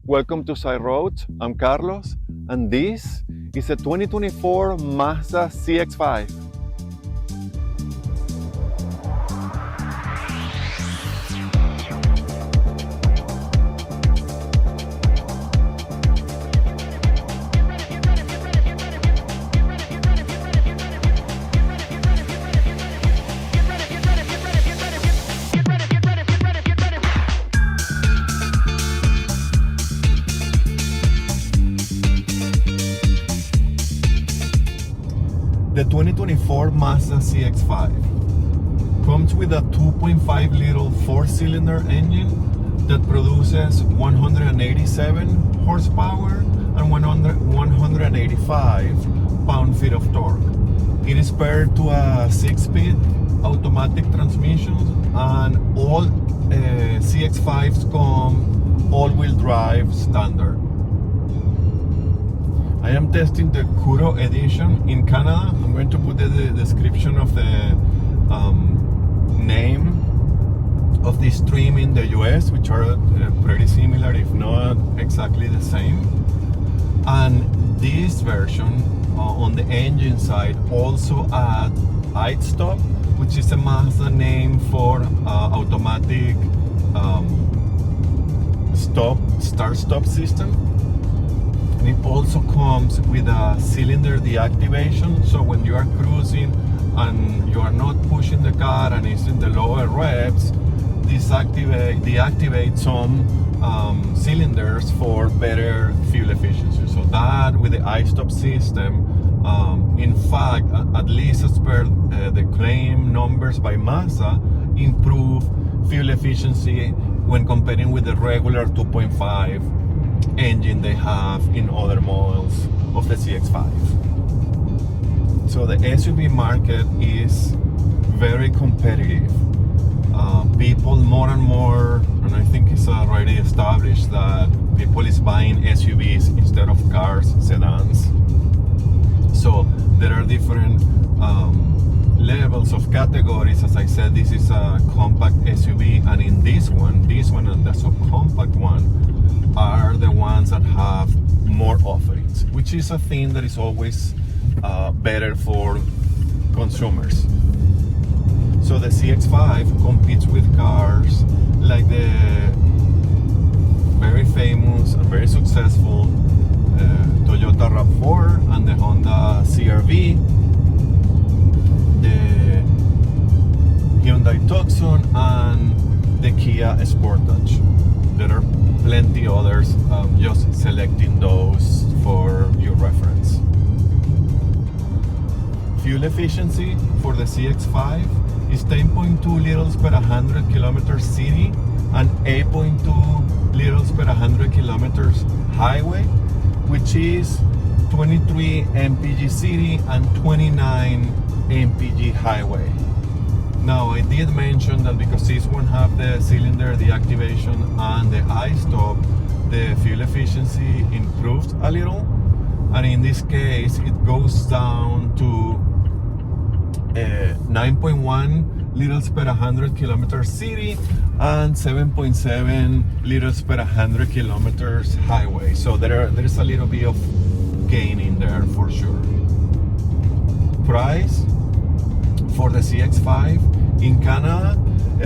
Welcome to Side Roads. I'm Carlos, and this is a 2024 Mazda CX-5. The 2024 Mazda CX-5 comes with a 2.5 liter four-cylinder engine that produces 187 horsepower and 185 pound-feet of torque. It is paired to a 6-speed automatic transmission, and all CX-5s come all-wheel drive standard. I am testing the Kuro Edition in Canada. I'm going to put the description of the name of the stream in the US, which are pretty similar, if not exactly the same. And this version on the engine side also add iStop, which is a Mazda name for automatic start-stop system. And it also comes with a cylinder deactivation, so when you are cruising and you are not pushing the car and it's in the lower revs, deactivate some cylinders for better fuel efficiency. So that with the iStop system, in fact, at least as per the claim numbers by Mazda, improve fuel efficiency when comparing with the regular 2.5 engine they have in other models of the CX-5. So the SUV market is very competitive. People more and more, and I think it's already established that people is buying SUVs instead of cars, sedans. So there are different levels of categories. As I said, this is a compact SUV, and in this one and the subcompact one are the ones that have more offerings, which is a thing that is always better for consumers. So the CX-5 competes with cars like the very famous and very successful Toyota RAV4 and the Honda CR-V, the Hyundai Tucson, and the Kia Sportage. There are plenty others, just selecting those for your reference. Fuel efficiency for the CX-5 is 10.2 liters per 100 kilometers city and 8.2 liters per 100 kilometers highway, which is 23 mpg city and 29 mpg highway. Now, I did mention that because this one have the cylinder deactivation and the iStop, the fuel efficiency improves a little, and in this case it goes down to 9.1 liters per 100 kilometers city and 7.7 liters per 100 kilometers highway. So there's a little bit of gain in there for sure. Price for the CX-5 in Canada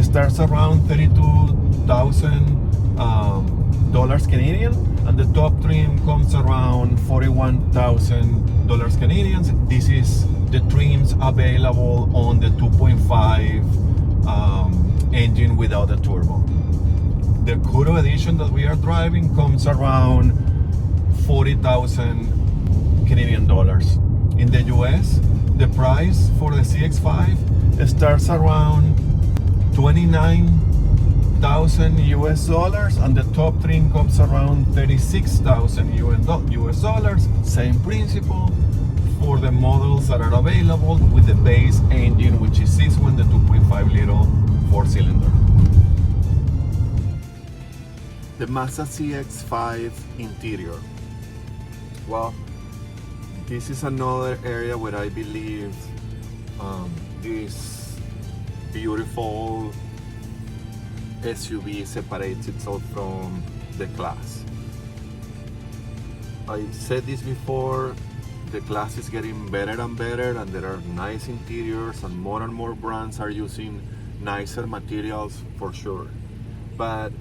starts around $32,000 Canadian, and the top trim comes around $41,000 Canadian. This is the trims available on the 2.5 engine without the turbo. The Kuro Edition that we are driving comes around $40,000 Canadian dollars. In the US, the price for the CX-5 starts around $29,000 US dollars, and the top trim comes around $36,000 US dollars. Same principle for the models that are available with the base engine, which is this one, the 2.5 liter four-cylinder. The Mazda CX-5 interior. Well, this is another area where I believe this beautiful SUV separates itself from the class. I said this before, the class is getting better and better, and there are nice interiors, and more brands are using nicer materials for sure. But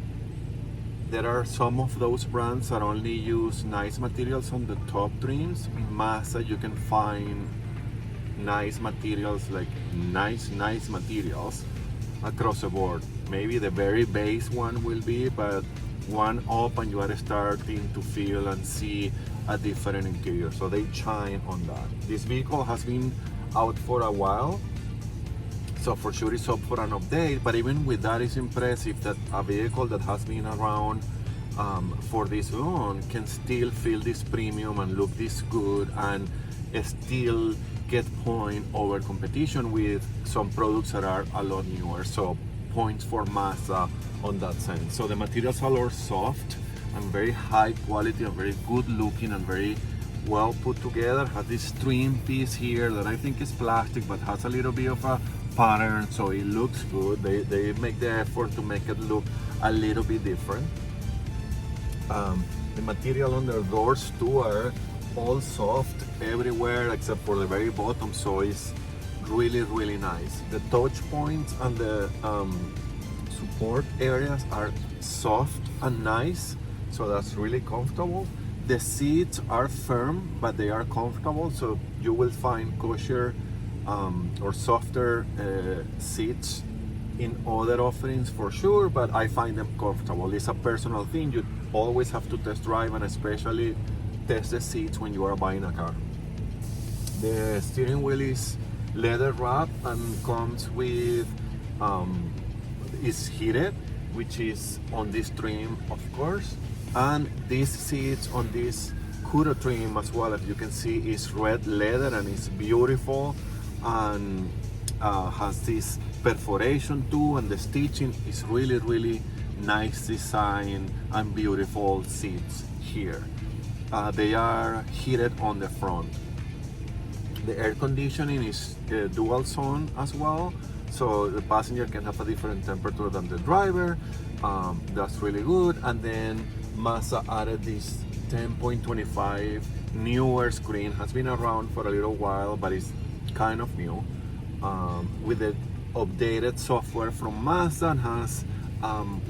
there are some of those brands that only use nice materials on the top trims. In Mazda, you can find nice materials, like nice materials across the board. Maybe the very base one will be, but one up and you are starting to feel and see a different interior. So they shine on that. This vehicle has been out for a while, so for sure it's up for an update. But even with that, it's impressive that a vehicle that has been around for this long can still feel this premium and look this good and still get point over competition with some products that are a lot newer. So points for Mazda on that sense. So the materials are soft and very high quality and very good looking and very well put together. Has this trim piece here that I think is plastic but has a little bit of a pattern, so it looks good. They make the effort to make it look a little bit different. The material on their doors too are all soft everywhere except for the very bottom, so it's really nice. The touch points and the support areas are soft and nice, so that's really comfortable. The seats are firm, but they are comfortable, so you will find kosher or softer seats in other offerings for sure, but I find them comfortable. It's a personal thing. You always have to test drive, and especially test the seats when you are buying a car. The steering wheel is leather wrap and comes with is heated, which is on this trim of course, and these seats on this Kuro trim as well, as you can see, is red leather and it's beautiful and has this perforation too, and the stitching is really nice design and beautiful seats here. They are heated on the front. The air conditioning is dual zone as well, so the passenger can have a different temperature than the driver. That's really good. And then Mazda added this 10.25 newer screen. Has been around for a little while, but it's kind of new, with the updated software from Mazda, and has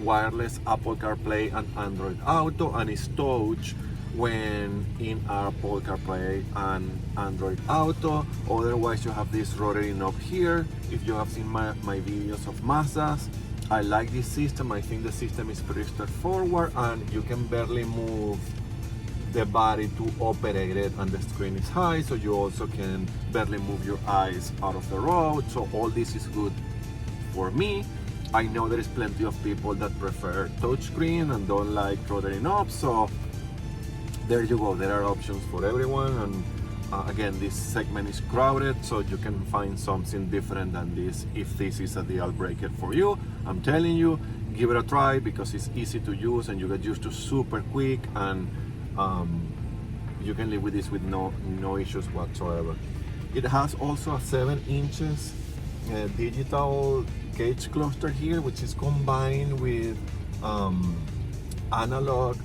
wireless Apple CarPlay and Android Auto, and is touch when in Apple CarPlay and Android Auto. Otherwise, you have this rotary knob here. If you have seen my videos of Mazdas, I like this system. I think the system is pretty straightforward, and you can barely move the body to operate it, and the screen is high, so you also can barely move your eyes out of the road. So all this is good for me. I know there is plenty of people that prefer touchscreen and don't like rotary knobs, so there you go. There are options for everyone, and again, this segment is crowded, so you can find something different than this if this is a deal breaker for you. I'm telling you, give it a try because it's easy to use and you get used to super quick, and you can live with this with no issues whatsoever. It has also a 7 inches digital gauge cluster here, which is combined with analog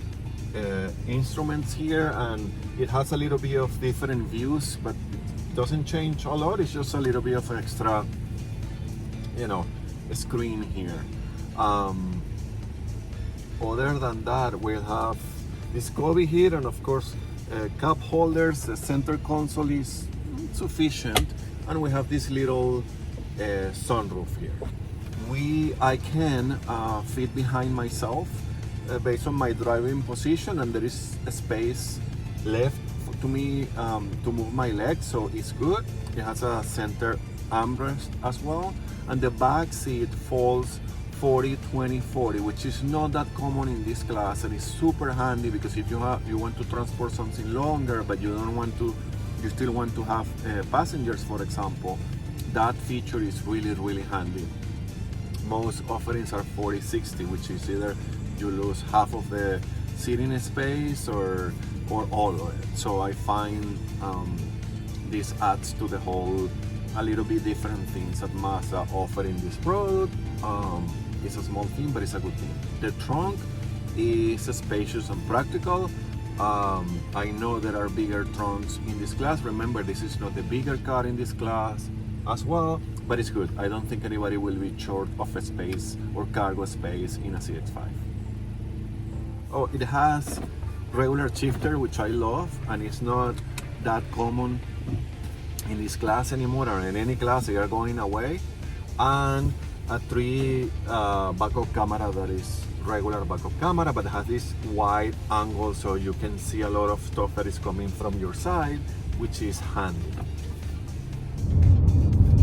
instruments here, and it has a little bit of different views, but it doesn't change a lot. It's just a little bit of extra, screen here. Other than that, we'll have this cubby here, and of course cup holders. The center console is sufficient, and we have this little sunroof here. I can fit behind myself based on my driving position, and there is a space left to me to move my legs, so it's good. It has a center armrest as well, and the back seat folds 40-20-40, which is not that common in this class, and it's super handy because if you want to transport something longer, but you still want to have passengers, for example, that feature is really handy. Most offerings are 40-60, which is either you lose half of the seating space or all of it. So I find this adds to the whole a little bit different things that Mazda offer in this product. It's a small thing, but it's a good thing. The trunk is spacious and practical. I know there are bigger trunks in this class. Remember, this is not the bigger car in this class as well, but it's good. I don't think anybody will be short of space or cargo space in a CX-5. Oh, it has regular shifter, which I love, and it's not that common in this class anymore, or in any class. They are going away. And a 3 backup camera that is regular backup camera, but has this wide angle so you can see a lot of stuff that is coming from your side, which is handy.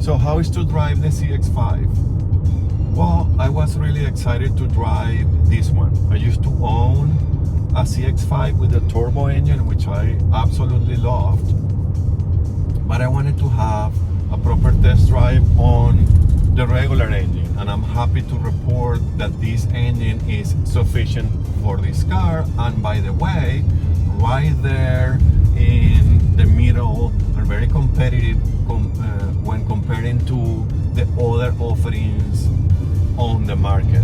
So how is to drive the CX-5? Well, I was really excited to drive this one. I used to own a CX-5 with a turbo engine, which I absolutely loved, but I wanted to have a proper test drive on the regular engine, and I'm happy to report that this engine is sufficient for this car. And by the way, right there in the middle and very competitive when comparing to the other offerings on the market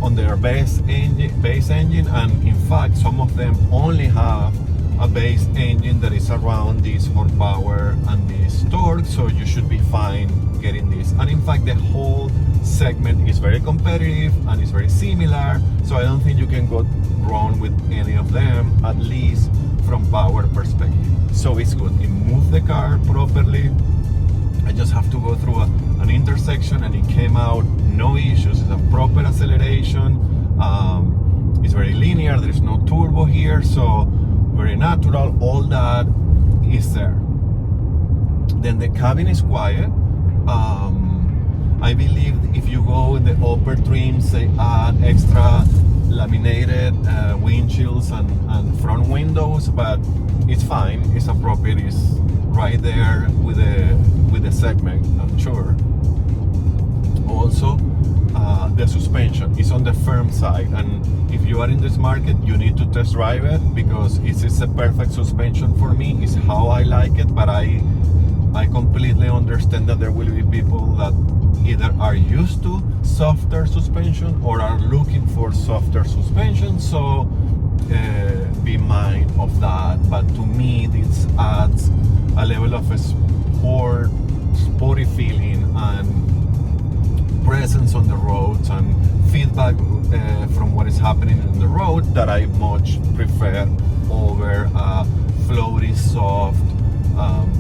on their base engine, and in fact some of them only have a base engine that is around this horsepower and this torque, so you should be fine getting this. And in fact the whole segment is very competitive and is very similar, so I don't think you can go wrong with any of them, at least from power perspective. So it's good. It moves the car properly. I just have to go through an intersection and it came out no issues. It's a proper acceleration. It's very linear. There's no turbo here, so very natural. All that is there. Then the cabin is quiet. I believe if you go in the upper trims, they add extra laminated windshields and front windows, but it's fine. It's appropriate. It's right there with the segment, I'm sure. Also, the suspension is on the firm side, and if you are in this market, you need to test drive it, because it's a perfect suspension for me. It's how I like it, but I completely understand that there will be people that either are used to softer suspension or are looking for softer suspension, so be mindful of that. But to me, this adds a level of a sporty feeling and presence on the roads and feedback from what is happening in the road that I much prefer over a floaty, soft,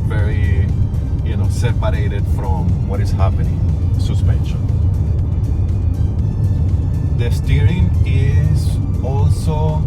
very separated from what is happening suspension. The steering is also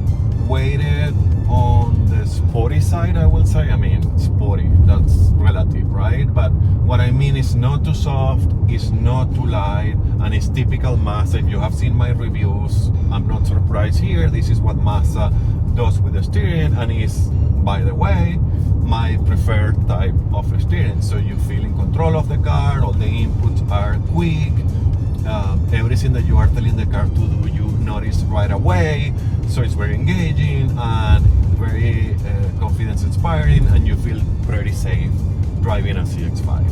weighted on the sporty side, I will say. I mean, sporty, that's relative, right? But what I mean is not too soft, it's not too light, and it's typical Mazda. If you have seen my reviews, I'm not surprised here. This is what Mazda does with the steering, and is, by the way, my preferred type of steering. So you feel in control of the car, all the inputs are quick, everything that you are telling the car to do, you notice right away. So it's very engaging and very confidence inspiring, and you feel pretty safe driving a CX-5.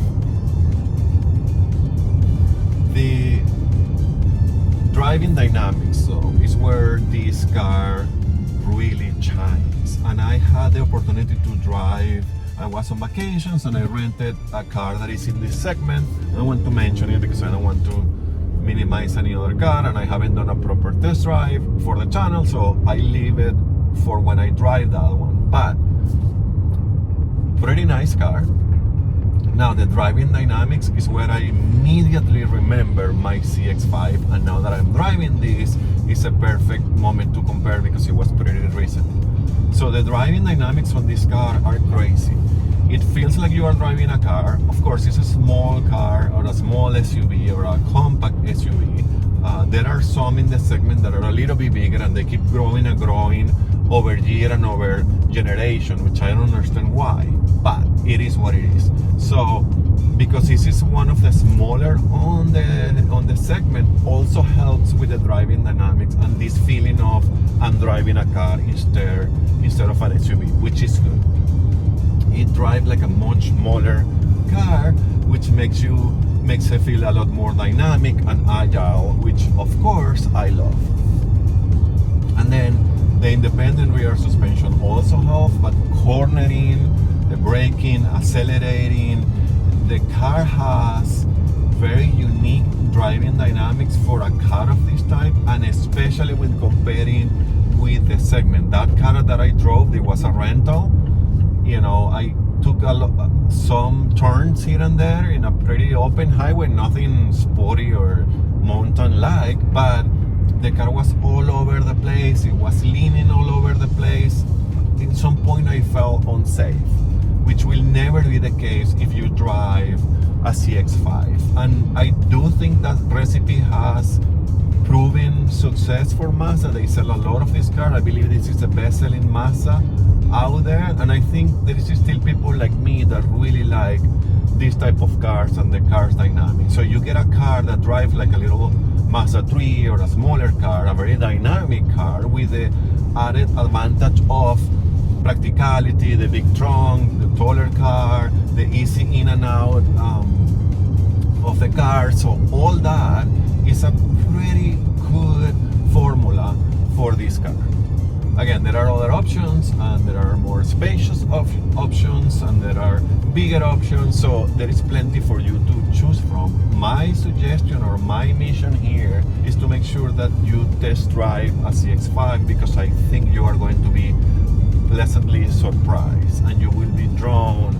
The driving dynamics, though, is where this car really shines. And I had the opportunity to drive. I was on vacations and I rented a car that is in this segment. I want to mention it because I don't want to minimize any other car, and I haven't done a proper test drive for the channel, so I leave it for when I drive that one. But pretty nice car. Now the driving dynamics is where I immediately remember my CX-5, and now that I'm driving this, it's a perfect moment to compare because it was pretty recent. So the driving dynamics on this car are crazy. It feels like you are driving a car. Of course, it's a small car or a small SUV or a compact SUV. There are some in the segment that are a little bit bigger, and they keep growing and growing over year and over generation, which I don't understand why, but it is what it is. So because this is one of the smaller on the segment, also helps with the driving dynamics and this feeling of I'm driving a car instead of an SUV, which is good. It drives like a much smaller car, which makes it feel a lot more dynamic and agile, which of course I love. And then The independent rear suspension also helps, but cornering, the braking, accelerating, the car has very unique driving dynamics for a car of this type, and especially when comparing with the segment. That car that I drove, it was a rental. You know, I took some turns here and there in a pretty open highway, nothing sporty or mountain-like, but the car was all over the place. It was leaning all over the place. At some point I felt unsafe, which will never be the case if you drive a CX-5. And I do think that recipe has proven success for Mazda. They sell a lot of this car. I believe this is the best-selling Mazda out there, and I think there is still people like me that really like this type of cars and the car's dynamics. So you get a car that drives like a little Mazda 3 or a smaller car, a very dynamic car with the added advantage of practicality, the big trunk, the taller car, the easy in and out of the car. So all that is a pretty good formula for this car. Again, there are other options, and there are more spacious options, and there are bigger options, so there is plenty for you to choose from. My suggestion or my mission here is to make sure that you test drive a CX-5, because I think you are going to be pleasantly surprised, and you will be drawn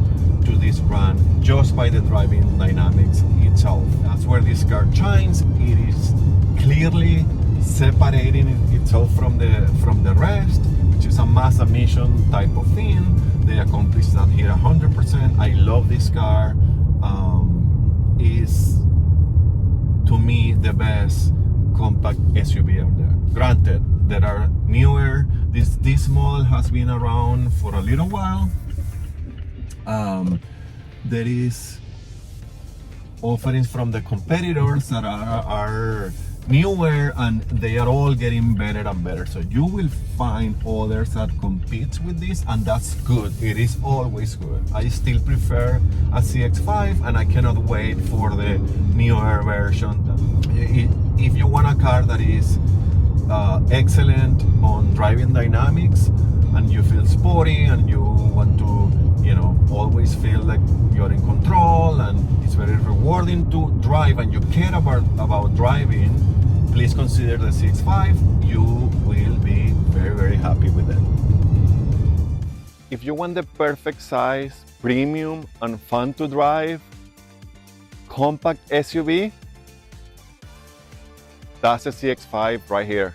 to this brand just by the driving dynamics itself. That's where this car shines. It is clearly separating itself from the rest, which is a Mazda mission type of thing. They accomplished that here 100%. I love this car. Is to me the best compact SUV out there. Granted, there are newer. This model has been around for a little while. There is offerings from the competitors that are newer, and they are all getting better and better. So you will find others that competes with this, and that's good. It is always good. I still prefer a CX-5, and I cannot wait for the newer version. If you want a car that is excellent on driving dynamics, and you feel sporty, and you want to, you know, always feel like you're in control, and it's very rewarding to drive, and you care about driving, please consider the CX-5. You will be very, very happy with it. If you want the perfect size, premium, and fun to drive compact SUV, that's the CX-5 right here.